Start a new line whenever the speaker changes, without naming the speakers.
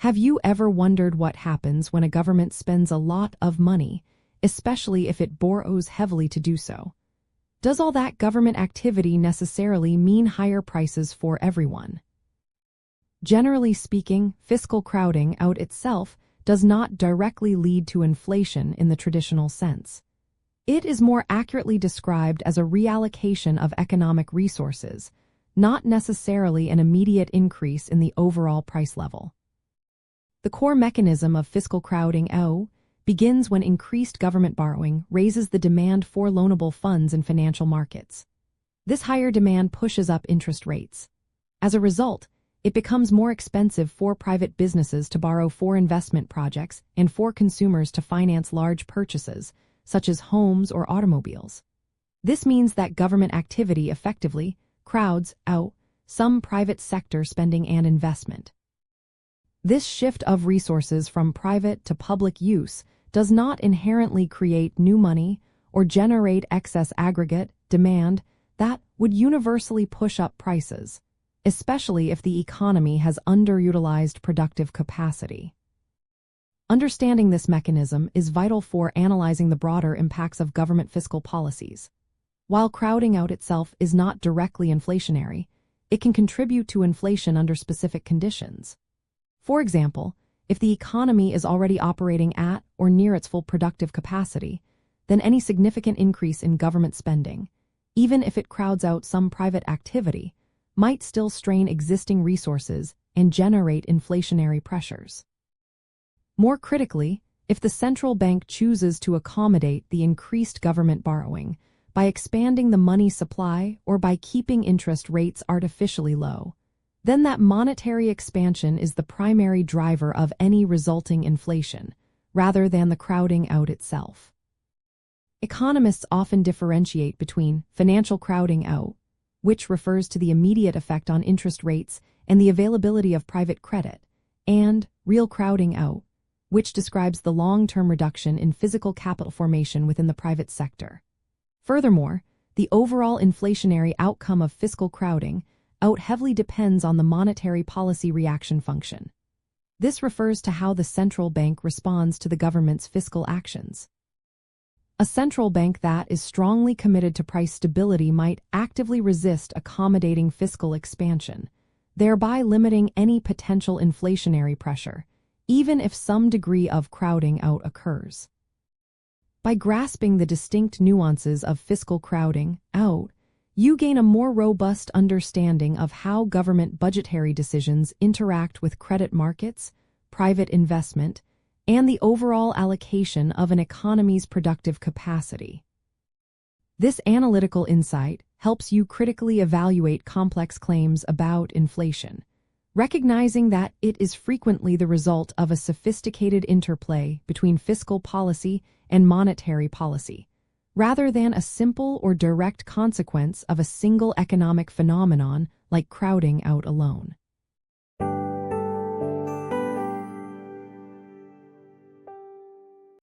Have you ever wondered what happens when a government spends a lot of money, especially if it borrows heavily to do so? Does all that government activity necessarily mean higher prices for everyone? Generally speaking, fiscal crowding out itself does not directly lead to inflation in the traditional sense. It is more accurately described as a reallocation of economic resources, not necessarily an immediate increase in the overall price level. The core mechanism of fiscal crowding out begins when increased government borrowing raises the demand for loanable funds in financial markets. This higher demand pushes up interest rates. As a result, it becomes more expensive for private businesses to borrow for investment projects and for consumers to finance large purchases, such as homes or automobiles. This means that government activity effectively crowds out some private sector spending and investment. This shift of resources from private to public use does not inherently create new money or generate excess aggregate demand that would universally push up prices, especially if the economy has underutilized productive capacity. Understanding this mechanism is vital for analyzing the broader impacts of government fiscal policies. While crowding out itself is not directly inflationary, it can contribute to inflation under specific conditions. For example, if the economy is already operating at or near its full productive capacity, then any significant increase in government spending, even if it crowds out some private activity, might still strain existing resources and generate inflationary pressures. More critically, if the central bank chooses to accommodate the increased government borrowing by expanding the money supply or by keeping interest rates artificially low, then that monetary expansion is the primary driver of any resulting inflation, rather than the crowding out itself. Economists often differentiate between financial crowding out, which refers to the immediate effect on interest rates and the availability of private credit, and real crowding out, which describes the long-term reduction in physical capital formation within the private sector. Furthermore, the overall inflationary outcome of fiscal crowding out heavily depends on the monetary policy reaction function. This refers to how the central bank responds to the government's fiscal actions. A central bank that is strongly committed to price stability might actively resist accommodating fiscal expansion, thereby limiting any potential inflationary pressure, even if some degree of crowding out occurs. By grasping the distinct nuances of fiscal crowding out, you gain a more robust understanding of how government budgetary decisions interact with credit markets, private investment, and the overall allocation of an economy's productive capacity. This analytical insight helps you critically evaluate complex claims about inflation, recognizing that it is frequently the result of a sophisticated interplay between fiscal policy and monetary policy, rather than a simple or direct consequence of a single economic phenomenon like crowding out alone.